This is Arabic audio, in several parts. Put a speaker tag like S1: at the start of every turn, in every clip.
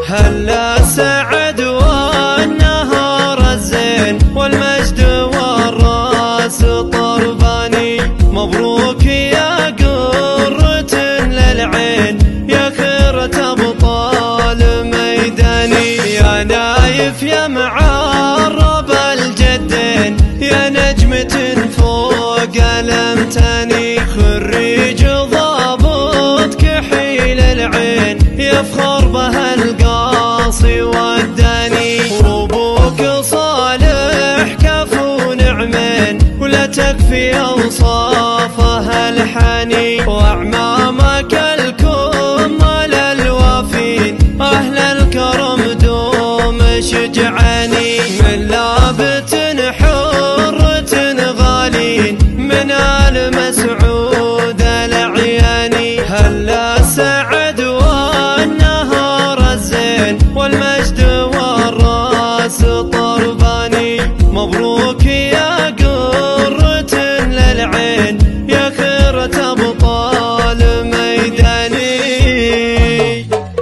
S1: هلا السعد والنهار الزين والمجد والراس طرباني. مبروك يا قرة للعين يا خيرة أبطال ميداني. يا نايف يا معرب الجدين يا نجمة فوق الأمتاني. خريج ضابط كحيل العين يفخر بها القاصي والداني. وابوك صالح كفو نعمين ولا تكفي اوصافها الحاني. واعمامك الكمال الوافين اهل الكرم دوم شجعاني. من لابت حرة غالين من آل مسعود العياني. هلا السعد والنهار الزين والمجد والراس طرباني. مبروك يا قرة للعين يا خيرة أبطال ميداني.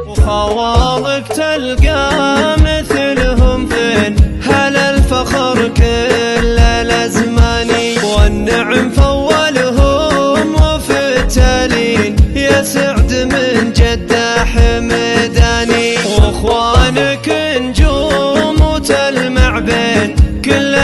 S1: وخوالك تلقى مثلهم فين هلا الفخر كل الأزمان. والنعم فولهم وفي التالين يا سعد من جدة حمداني. واخوانك نجوم وتلمع بين كل